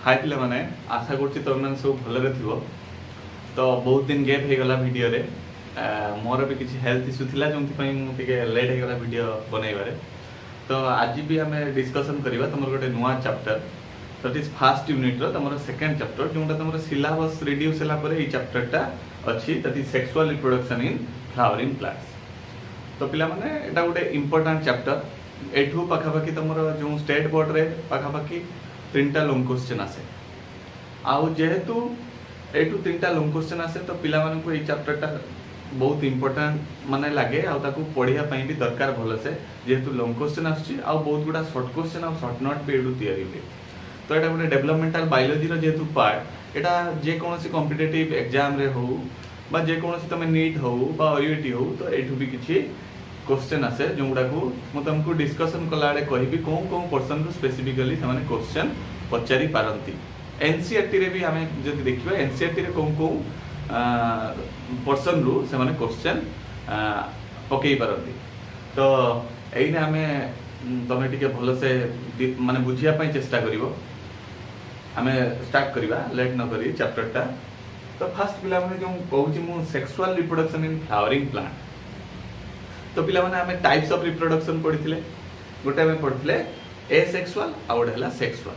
हाय पिला माने आशा करछि तुम मन सब भलरे थिबो। तो बहुत दिन गैप हो गला वीडियो रे मोर भी किसी हेल्थ इश्यू थिला जोंथि पई मु टिके लेट हो गला वीडियो बनैबारे। तो आज भी आमे डिस्कशन करबा तमर गोटे नुवा chapter that is first unit रो तमर सेकंड चैप्टर जोंटा तमर सिलेबस रिड्यूस होला परे ई चैप्टर टा अछि that is sexual reproduction in flowering plants. तो पिला माने एटा गोटे इंपोर्टेंट चैप्टर एठू पाखापाखी तमर जो स्टेट बोर्ड रे पाखापाखी 3टा लॉन्ग क्वेश्चन आसे आउ जेहेतु एठू 3टा लॉन्ग क्वेश्चन आसे तो पिला माने को ए चैप्टर टा बहुत इंपोर्टेंट माने लागे आउ ताकू पढ़िया पई भी दरकार भलो से जेहेतु लॉन्ग क्वेश्चन आछि आउ बहुत गुडा शॉर्ट क्वेश्चन आउ शॉर्ट नोट पे एडू तयारी हुए। तो एटा गोटे डेवलपमेंटल बायोलॉजी रो जेहेतु पार्ट एटा जे कोनोसी कॉम्पिटिटिव एग्जाम रे हो बा जे कोनोसी तमे नीट हो बा ओयूटी हो तो एठू भी किछि क्वेश्चन आसे जोगुडा को मु तुमको डिस्कशन कला आड़े कहबी कौन कौन पर्सन को स्पेसिफिकली से क्वेश्चन पचारि पारंती। एनसीईआरटी रे भी हमें जदि देखिबा एनसीईआरटी रे कौन कौन पर्सन रु से क्वेश्चन पकई पारंती। तो एइने हमें तमे टिके भलो से माने बुझिया पई चेष्टा करिवो। हमें स्टार्ट करिबा लेट न करी चैप्टर टा। तो फर्स्ट पिला माने जो कहूची मु sexual reproduction in flowering plant. तो पिला माने हमें टाइप्स ऑफ रिप्रोडक्शन पढ़िथिले गोटे हमें पढ़िथिले एसेक्सुअल आ गोटे हला सेक्सुअल।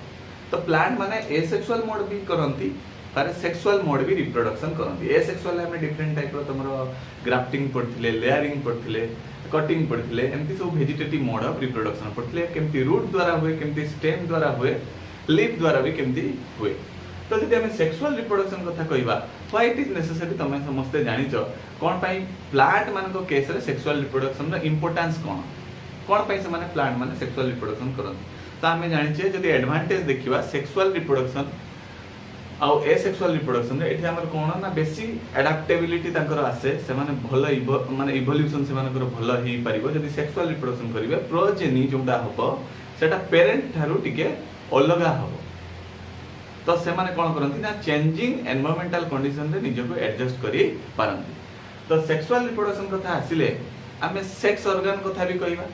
तो प्लांट माने एसेक्सुअल मोड भी करंती पर सेक्सुअल मोड भी रिप्रोडक्शन करंती। एसेक्सुअल हमें डिफरेंट टाइप रो तमरो ग्राफ्टिंग पढ़िथिले लेयरिंग पढ़िथिले कटिंग पढ़िथिले एमती सब वेजिटेटिव मोड ऑफ रिप्रोडक्शन पढ़िथिले केमती रूट द्वारा हुए केमती स्टेम द्वारा हुए लीफ द्वारा भी केमती हुए। तो जदि हमें सेक्सुअल रिप्रोडक्शन कथा कहबा व्हाई इट इज नेसेसरी तमे समस्त जानिचो कोन पई प्लांट मान को केस रे सेक्सुअल रिप्रोडक्शन रो इंपोर्टेंस कोन पई से माने प्लांट माने सेक्सुअल रिप्रोडक्शन करन। तो हमें जानिचे जदि एडवांटेज देखिबा सेक्सुअल रिप्रोडक्शन आ एसेक्सुअल रिप्रोडक्शन रे एठी हमर कोन ना बेसी एडाप्टेबिलिटी तांकर आसे से माने भलो माने इवोल्यूशन से मानकर भलो ही परिबो। जदि सेक्सुअल रिप्रोडक्शन करिवे प्रोजेनी जोडा हबो सेटा पेरेंट थारु टिके अलगा हबो। तो से माने कोन करंती ना चेंजिंग एनवायरमेंटल कंडीशन रे निजको एडजस्ट करी पारंती। तो सेक्सुअल रिप्रोडक्शन कथा आसिले आमे सेक्स ऑर्गन कथा भी कहबा।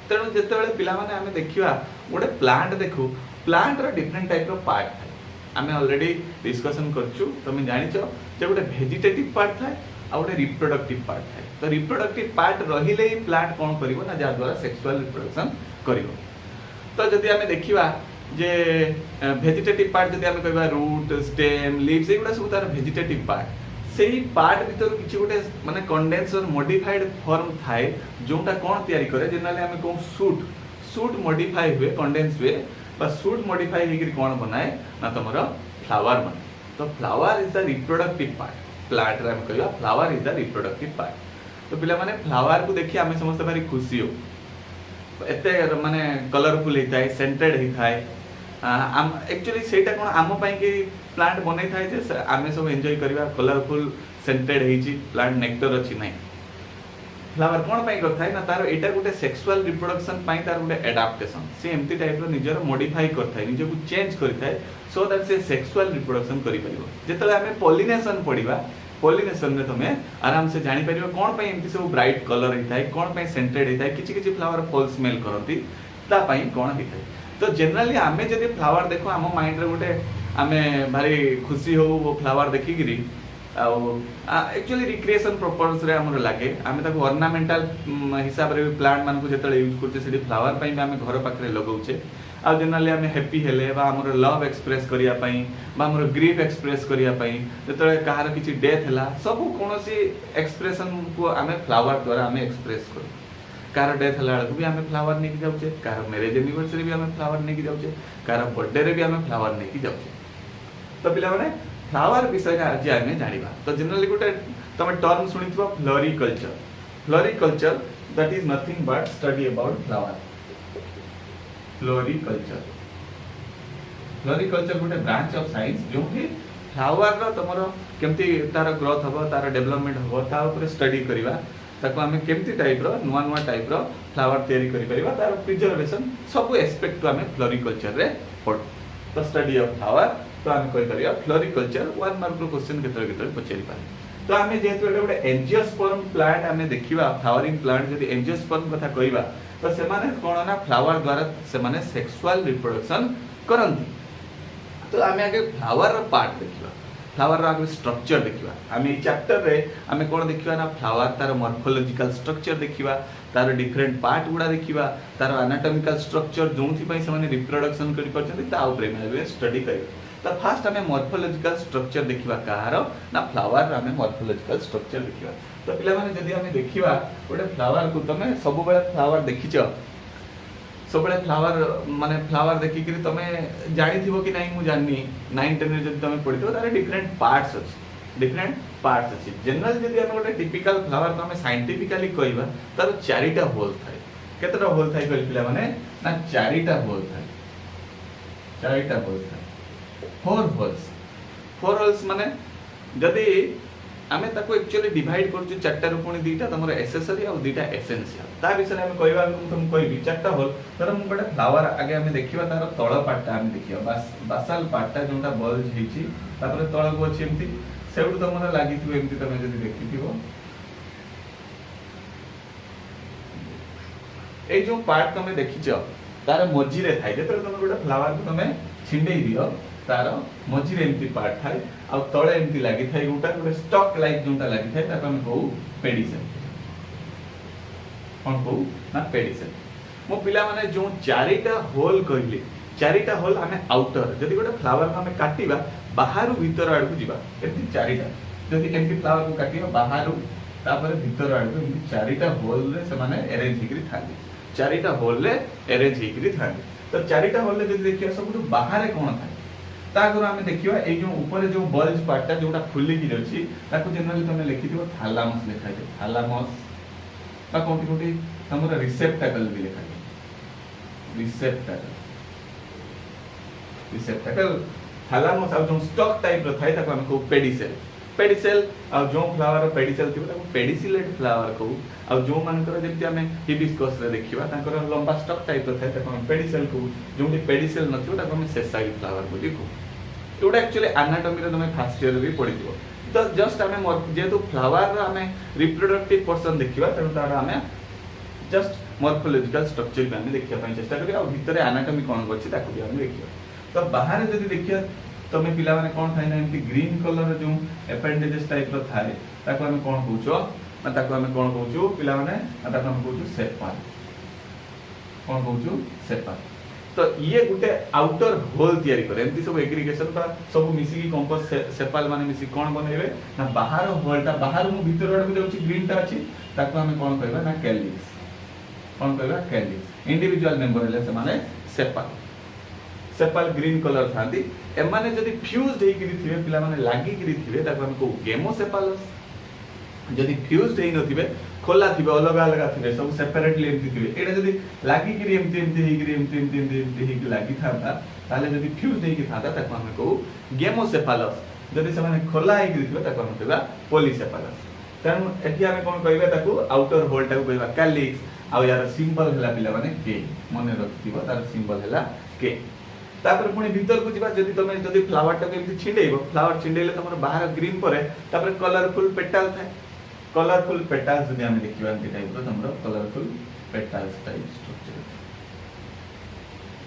तेणु जेतेबेले पिला माने आमे देखिबा गोटे प्लांट देखु प्लांट रो डिफरेंट टाइप रो पार्ट थाए आमे ऑलरेडी डिस्कशन करछु। तुम जानिचो जे गोटे वेजिटेटिव पार्ट थाए आ गोटे रिप्रोडक्टिव पार्ट थाए। तो रिप्रोडक्टिव पार्ट रहिले ही प्लांट कोन करिवो ना जा द्वारा सेक्सुअल रिप्रोडक्शन करिवो। तो जदि आमे देखिबा जे वेजिटेटिव पार्ट जदि आमे कहबा रूट स्टेम लीव्स एगुडा सब तार वेजिटेटिव पार्ट सेही पार्ट भीतर किछि गोटे माने कंडेंसर मॉडिफाइड फॉर्म थाए जोटा कोन तयारी करे जनरली आमे कहू सूट मॉडिफाई हुए कंडेंस हुए बा सूट मॉडिफाई हेकरी कोन बनाए ना तमरो फ्लावर बने। तो flower is the reproductive part plant रे हम कहबा flower is the reproductive part. तो पिला माने फ्लावर को देखि आमे समस्त भारी खुशी हो एते माने कलरफुल हेताय सेंटेड हेताय एक्चुअली सेटा कोन आम पई कि प्लांट बनै थाय जे आमे सब एन्जॉय करबा कलरफुल सेंटेड हेची प्लांट नेक्टर अछि नै। फ्लावर कोन पई करथाय ना तार एटा गुटे सेक्सुअल रिप्रोडक्शन पई तार गुटे एडाप्टेशन से एम्ति टाइप रो निजर मॉडिफाई करथाय निजको चेंज करथाय सो दैट से सेक्सुअल रिप्रोडक्शन करि परिबो। जेतले आमे पॉलिनेशन पढिबा पॉलिनेशन में तुम आराम से जानि परिबो कोन पई एम्ति सब ब्राइट कलर हेताय कोन पई सेंटेड हेताय किछि किछि फ्लावर फॉल स्मेल करंती ता पई कोन हेताय। तो जनरली आमे जदि फ्लावर देखो आम माइंड रे गोटे आमे भारी खुशी हो वो फ्लावर देखि गिरी एक्चुअली रिक्रिएशन पर्पस रे हमर लागे आमे ताको ऑर्नामेंटल हिसाब रे प्लांट मान को जेतले यूज करते सेठी फ्लावर पई आमे घर पाखरे लगाउछे। आ जनरली आमे हैप्पी हेले बा हमर लव एक्सप्रेस करिया पई बा हमर ग्रीफ एक्सप्रेस करिया पई जेतले कहार किछि डेथ हला सब कोनोसी एक्सप्रेशन को आमे फ्लावर द्वारा आमे एक्सप्रेस करू। कार डेथ हला भी आमे फ्लावर नेकी जाउछे कार मैरिज एनिवर्सरी भी आमे फ्लावर नेकी जाउछे कार बर्थडे रे भी आमे फ्लावर नेकी जाउछे। तो पिला माने फ्लावर विषय आज आमे जानिबा। तो जनरली गोटे तमे टर्म सुनिथिबो floriculture. Floriculture that is nothing but study about flower. Floriculture गोटे ब्रांच ऑफ साइंस जोठी फ्लावर रो तमरो केमती तार ग्रोथ हबो तार डेवलपमेंट हबो ता ऊपर स्टडी करिवा ताको हमें केमती टाइप रो नुआ टाइप रो फ्लावर तयारी करि परिबा तार प्रिजर्वेशन सब एस्पेक्ट को हमें फ्लोरिकल्चर रे पढ। तो स्टडी ऑफ फ्लावर तो हमें कहि परिबा फ्लोरिकल्चर 1 मार्क रो क्वेश्चन केतर पचारि पारे। तो हमें जेहेतु गोटे एंजियोस्पर्म प्लांट हमें देखिबा फ्लावरिंग प्लांट जदि एंजियोस्पर्म कथा कहबा तो से माने कोन ना फ्लावर द्वारा से माने सेक्सुअल रिप्रोडक्शन करंती। तो आम आगे फ्लावर पार्ट देखा फ्लावर आगे स्ट्रक्चर देखा आम ये चैप्टर रे आम कौन देखा ना फ्लावर तार मॉर्फोलॉजिकल स्ट्रक्चर देखा तार डिफरेंट पार्ट गुड़ा देखा तार एनाटॉमिकल स्ट्रक्चर जो से रिप्रोडक्शन कर स्टडी कर तो फास्ट आम मॉर्फोलॉजिकल स्ट्रक्चर देखा कहार ना फ्लावर आम मॉर्फोलॉजिकल स्ट्रक्चर देखा तो पिलाने जदि आम देखा गोटे फ्लावर को तुम सब फ्लावर देखीच सब फ्लावर माने फ्लावर देखिक तुम जानी कि नहीं मुझे जानी 9-10 जब तुम पढ़ी तार डिफरेंट पार्ट्स अच्छी जनरल जब आम गोटे टिपिकल फ्लावर को आम साइंटिफिकली कहवा तार 4टा होल थाए केतटा होल थाए कहले पिला माने ना 4टा होल थाए 4टा होल थाए 4 होल्स माने जदि आमे ताको एक्चुअली डिवाइड करछु 4टा रु पुणी 2टा तमर एसेसरी और 2टा एसेंशियल ता विषय आमे कहबा तुम कहबी 4टा होल तर मु गोटे फ्लावर आगे आमे देखिबा तार तळ पार्टटा आमे देखिबा बासाल पार्टटा जोंटा बल्ज हिची तापर तळ को अछि एम्ति सेउड तमर लागिथिबो एम्ति तमे जदि देखिथिबो ए जो पार्ट तमे देखिछ तार मझी रे थाइ जेतरे तमे गोटे फ्लावर को तमे छिंडेई दियो तार मझी रे एम्ति पार्ट थाइ आ तळे एम्ति लागि थाइ गोटा गोटे स्टॉक लाइक जोंटा लागि थाइ ताको हम कहू पेडिसेल कोन कहू ना पेडिसेल मो पिला माने जो 4टा होल कहले 4टा होल हमें आउटर जदि गोटे फ्लावर को हमें काटिबा बाहरु भीतर आड़ को जिबा एति 4टा जदि एम्ति फ्लावर को काटिबा बाहरु तापर भीतर आड़ को एम्ति 4टा होल रे से माने अरेंज हिकरी थाली 4टा होल रे अरेंज हिकरी थाली तो 4टा होल रे जदि देखिया सब बाहर कोन थाय तागर आमे देखिबा ए जो ऊपर जो बल्ज पार्टटा जोटा खुली की अछि ताको जनरली तमे लिखिथिबो थैलामस लिखा जाय थैलामस बा कोंटी कोंटी हमर रिसेप्टाकल भी लिखा जाय रिसेप्टाकल थैलामस आ जो स्टॉक टाइप रो थाय ताको हम को पेडिसेल आ जो फ्लावर पेडिसेल थिबो ताको पेडिसिलेट फ्लावर को आ जो मानकर जेति आमे हिबिस्कस रे देखिबा ताकर लंबा स्टॉक टाइप रो थाय ताको हम पेडिसेल को जोंटी पेडिसेल नथिबो ताको हम सेसाई फ्लावर बोली को एटा एक्चुअली एनाटॉमी रे तमे फर्स्ट ईयर भी पढिथिबो तो जस्ट आमे जेतु फ्लावर रो आमे रिप्रोडक्टिव पर्सन देखिबा तनो तार आमे जस्ट मॉर्फोलॉजिकल स्ट्रक्चर भी देखिया पई चेष्टा करिया और भीतर एनाटॉमी कोन अछि ताको भी हम देखिया तो बाहर जदि देखिया तमे पिला माने कोन थाइ ना एमती ग्रीन कलर जो एपेंडेजेस टाइप रो थाइ ताको हम कोन कहउछो ना ताको हम कोन कहउछु पिला माने ताको हम कहउछु सेपाल कोन कहउछु सेपाल तो ये गुटे आउटर होल तयारी करे एमती सब एग्रीगेशन बा सब मिसी की कंपोज सेपाल माने मिसी कोन बनेबे ना बाहर होलटा बाहर मु भीतर आड़ को जाउची ग्रीन टा अछि ताको हम कोन कहबा ना कैलिक्स कोन कहबा कैलिक्स इंडिविजुअल मेंबर हेले से माने सेपाल ग्रीन कलर थांती एमाने जदि फ्यूज्ड हेई करी थिबे पिला माने लागि करी थिबे ताको हम को गेमोसेफालस जदि फ्यूज्ड हेई नथिबे खोला थिबे अलग अलग थिबे सब सेपरेटली एमती थिबे एटा जदि लागि करी एमती हेई करी एमती हेई लागि थाता ताले जदि फ्यूज्ड हेई की थाता ताको हम को गेमोसेफालस जदि से माने खोला हेई करी थिबे ताको हम कहबा पॉलीसेफालस तन एठी हम कोन कहबे ताको आउटर होल टाको कहबा कैलिक्स आ यार सिंबल हला पिला माने के मने रखथिबो तार सिंबल हला के तापर पुणी भीतर को जिबा जदि तमे जदि फ्लावर टाको एमती छिंडेइबो फ्लावर छिंडेले तमर बाहर ग्रीन परे तापर कलरफुल पेटल थाए कलरफुल पेटल्स जदि हम देखिबा एमती टाइप रो तमरो कलरफुल पेटल्स टाइप स्ट्रक्चर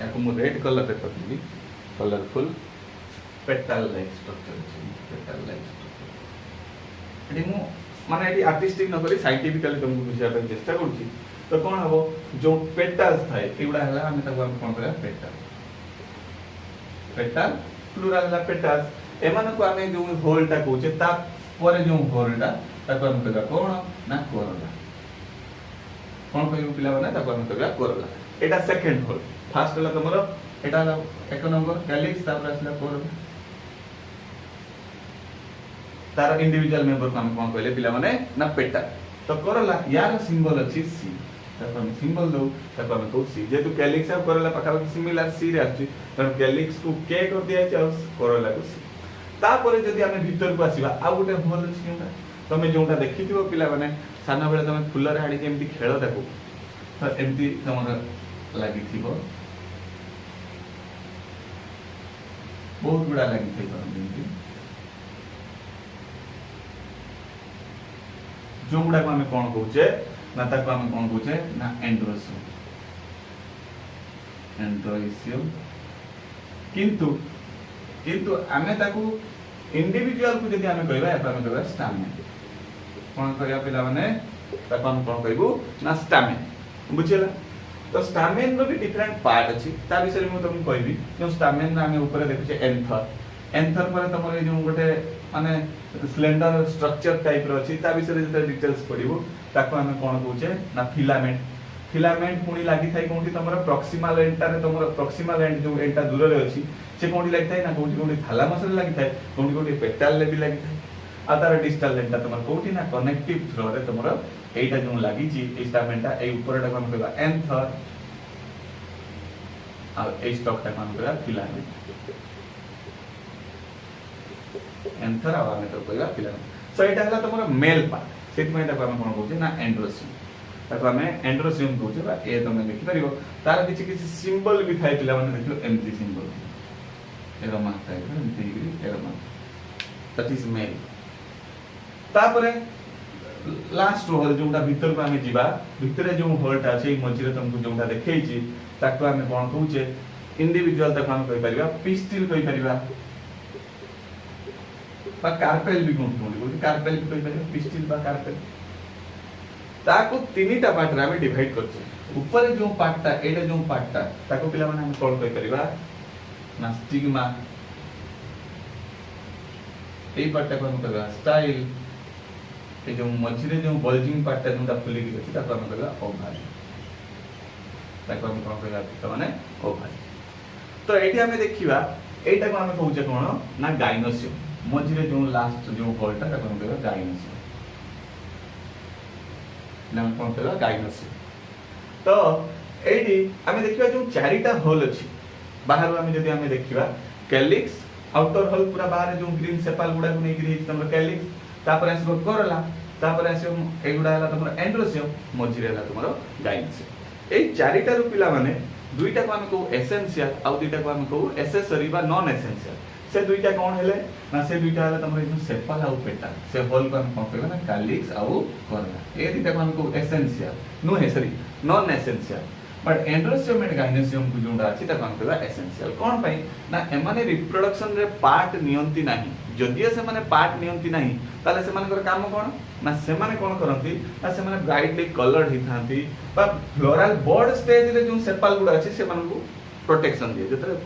याको मु रेड कलर रे करथि कलरफुल पेटल लाइक स्ट्रक्चर एडी मु माने एडी आर्टिस्टिक न करी साइंटिफिकली तुमको बुझिया पे चेष्टा करछि तो कोन हबो जो पेटल्स थाए एगुडा हला हम ताको हम कोन करा पेटल प्लुराल हला पेटल्स एमान को आमे जो होलटा कहूचे ता परे जो होलटा ताको हम कहबा कोन ना कोरोला कोन कहू पिला बना ताको हम कहबा कोरोला एटा सेकंड होल फर्स्ट हला तमरो एटा हला एक नंबर कैलिक्स तापर असला कोरोला तार इंडिविजुअल मेंबर को हम कोन कहले पिला माने ना पेटा तो कोरोला यार सिंबल अछि सी ताको हम सिंबल दो ताको हम कहू सी जेतु कैलिक्स और कोरोला पका सिमिलर सी रे आछि त कैलिक्स को के कर दिया छै और कोरोला को सी तापरे जदि हम भीतर को आसीबा आ गुटे होल अछि केनटा तमे जोंटा देखिथिबो पिला माने साना बेले तमे फुल रे हाडी केमती खेल ताको तो एमती तमर लागि थिबो बहुत गुडा लागि थिबो एमती जो गुडा को हम कोन कहूचे ना ताको हम कोन कहूचे ना एंड्रोसियम किंतु किंतु आमे ताकू इंडिविजुअल को जदि आमे कहबा या आमे कहबा स्टामेन कोन कहया पिला माने ताकू हम कोन कहबो ना स्टामेन बुझिला। तो स्टामेन रो भी डिफरेंट पार्ट अछि ता विषय में तुम कहबी जो स्टामेन ना आमे ऊपर देखुचे एंथर एंथर पर तमर जो गोटे माने स्लेंडर स्ट्रक्चर टाइप रो अछि ता विषय जे डिटेल्स पडिबो ताकू आमे कोन कहूचे ना फिलामेंट फिलामेंट पुणी लागि थाई कोंठी तमर प्रॉक्सिमल एंड रे तमर प्रॉक्सिमल एंड जो एंटा दूर रे अछि से कोंठी लागि थाई ना कोंठी कोंठी थैलामस रे लागि थाई कोंठी कोंठी पेटाल ले भी लागि थाई आ तार डिस्टल एंटा तमर कोंठी ना कनेक्टिव थ्रो रे तमर एटा जो लागि छी स्टामेंटा ए ऊपर टा हम कहबा एंथर आ ए स्टॉक टा हम कहबा फिलामेंट एंथर आ हम तो कहबा फिलामेंट। सो एटा हला तमर मेल पार्ट सेति में ता हम कोन कहू ना एंड्रोसियम ताको हमें एंड्रोसियम कहू बा ए तमे देखि परिबो तार किछि किछि सिंबल भी थाइ पिला माने देखियो एमटी सिंबल एरोमा थाइ एमटी एरोमा दैट इज मेल। तापरे लास्ट होल जोटा भीतर को हमें जीवा भीतर जो होलटा छै मझिरे तुमको जोटा देखै छी ताको हमें कोन कहूचे इंडिविजुअल ताको हम कहि परिबा पिस्टिल कहि परिबा बा कार्पेल भी कोन कहू कार्पेल भी कहि परिबा पिस्टिल बा कार्पेल ताको तीनटा पार्ट रे हम डिवाइड करछे ऊपर जो पार्टटा एटा जो पार्टटा ताको पिला माने हम कोन कहि परिबा ना स्टिग्मा ए पार्टटा को हम कहबा स्टाइल ए जो मझिरे जो बल्जिंग पार्टटा जोटा फुली कि अछि ताको हम कहबा ओभारी ताको हम कोन कहबा त माने ओभारी। तो एठी हमें देखिबा एटा को हम कहूचे कोन ना गाइनोसियम मझिरे जो लास्ट जो होलटा ताको हम कहबा गाइनोसियम ना कोन कहबा गाइनोसियम। तो एठी हमें देखिबा जो चारिटा होल अछि बाहर हमें जदि हमें देखिबा कैलिक्स आउटर होल पूरा बाहर जो ग्रीन सेपाल गुडा को नै गिरी तमर कैलिक्स तापर आसबो कोरोला तापर आसो एगुडा हला तमर एंड्रोसियम मझिरे हला तमर गाइनोसियम। ए चारिटा रो पिला माने दुईटा को हम को एसेंशियल आ दुईटा को हम को एसेसरी बा नॉन एसेंशियल से दुईटा कोन हेले ना से दुईटा हला तमर जो सेपाल आ पेटा से होल को हम कहबे ना कैलिक्स आ कोरोला ए दुईटा को हम को एसेंशियल नो है sorry non essential but androecium and gynoecium को जोंडा अछि त हम कहबा एसेंशियल कोन पई ना एमाने रिप्रोडक्शन रे पार्ट नियंती नाही जदिया से माने पार्ट नियंती नाही ताले से मानकर काम कोन ना से माने कोन करंती ना से माने ब्राइटली कलर्ड हिथांती बा फ्लोरल बर्ड स्टेज रे जो सेपाल गुडा अछि से मानकु प्रोटेक्शन दिए जतरे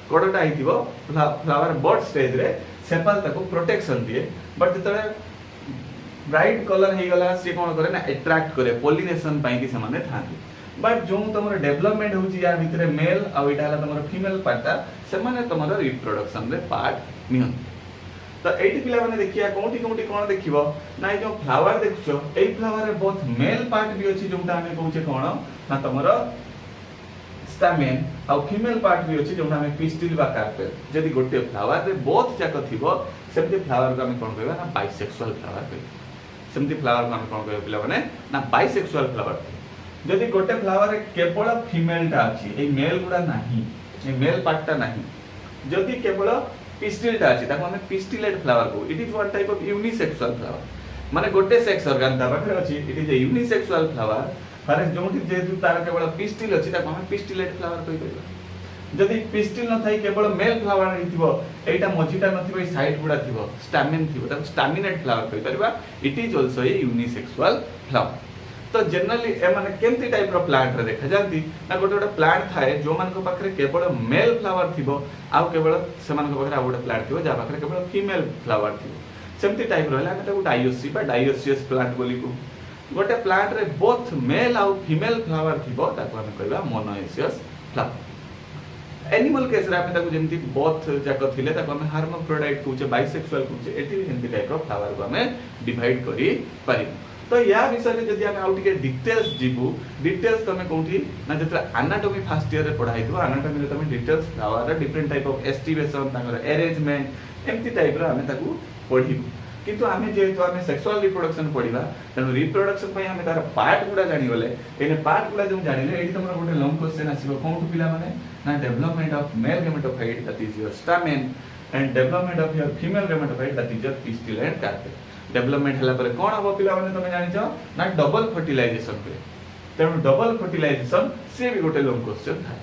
कोडटा आइतिबो फ्लावर बर्ड स्टेज रे सेपाल ताको प्रोटेक्शन दिए बट जतरे ब्राइट कलर हे गला से कोन करे ना अट्रैक्ट करे पोलिनेशन पई कि से माने थांती बट जो तमर डेवलपमेंट होची या भितरे मेल आ इटा हला तमर फीमेल पार्टा से माने तमर रिप्रोडक्शन रे पार्ट नियन। तो एटी पिला माने देखिया कोंटी कोंटी कोन देखिबो ना जो फ्लावर देखछो एई फ्लावर रे बोथ मेल पार्ट भी अछि जोंटा हमें कहूचे कोन ना तमर स्टामेन आ फीमेल पार्ट भी अछि जोंटा हमें पिस्टिल बा कार्पेल जदी गोटे फ्लावर रे बोथ जाक थिबो सेमते फ्लावर को हमें कोन कहबा ना बाइसेक्सुअल फ्लावर कहबा सेमते फ्लावर को हमें कोन कहबा पिला माने ना बाइसेक्सुअल फ्लावर जदी गोटे फ्लावर रे केवल फीमेल टा अछि ए मेल गुडा नाही ए मेल पार्टटा नाही जदी केवल पिस्टिल टा अछि ताको हमें पिस्टिलेट फ्लावर को it is one type of unisexual flower माने गोटे सेक्स ऑर्गन ता पाखरे अछि it is a unisexual flower for जोंटी जेतु तार केवल पिस्टिल अछि ताको हमें पिस्टिलेट फ्लावर कहि परिबा जदी पिस्टिल न थाई केवल मेल फ्लावर रहिथिबो एटा मझिटा नथिबो ए साइड गुडा थिबो स्टामिन थिबो ताको स्टामिनेट फ्लावर कहि परिबा it is also a unisexual flower. तो जनरली ए माने केमती टाइप रो प्लांट रे देखा जांती ना गोटे गोटे प्लांट थाए जो मान को पाखरे केवल मेल फ्लावर थिबो आ केवल से मान को पाखरे आ गोटे प्लांट थिबो जा पाखरे केवल फीमेल फ्लावर थिबो सेमती टाइप रहला हम ताको डायोसी बा डायोसियस प्लांट बोली को गोटे प्लांट रे बोथ मेल आ फीमेल फ्लावर थिबो ताको हम कहबा मोनोएसियस फ्लावर। एनिमल केस रे हम ताको जेमती बोथ जाक थिले ताको हम हार्माफ्रोडाइट कहूचे बाइसेक्सुअल कहूचे एटी जेमती टाइप रो फ्लावर को हम डिवाइड करी पारि। तो या विषय रे जदी हम आउट के डिटेल्स जीबू डिटेल्स तमे कोठी ना जतरा एनाटॉमी फर्स्ट ईयर रे पढाई दो एनाटॉमी रे तमे डिटेल्स फ्लावर रे डिफरेंट टाइप ऑफ एस्टिमेशन ताकर अरेंजमेंट एम्ति टाइप रो हमें ताकू पढिबू किंतु हमें जेतो हमें सेक्सुअल रिप्रोडक्शन पढिबा तनो रिप्रोडक्शन पई हमें तार पार्ट गुडा जानि गले एने पार्ट गुडा जो जानिले एडी तमरा गोटे लॉन्ग क्वेश्चन आसीबो कोठु पिला माने ना development of male gametophyte that is your stamen and development of your female gametophyte that is your pistil and carpel. Development हला पर कोन हो पिला माने तमे जानि छ ना डबल फर्टिलाइजेशन पे तेणु डबल फर्टिलाइजेशन से भी गोटे लॉन्ग क्वेश्चन था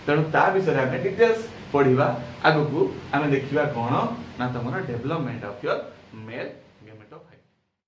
तेणु ता विषय में डिटेल्स पढ़िबा आगु को आमे देखिबा कोन ना तमरा development of your male gametophyte.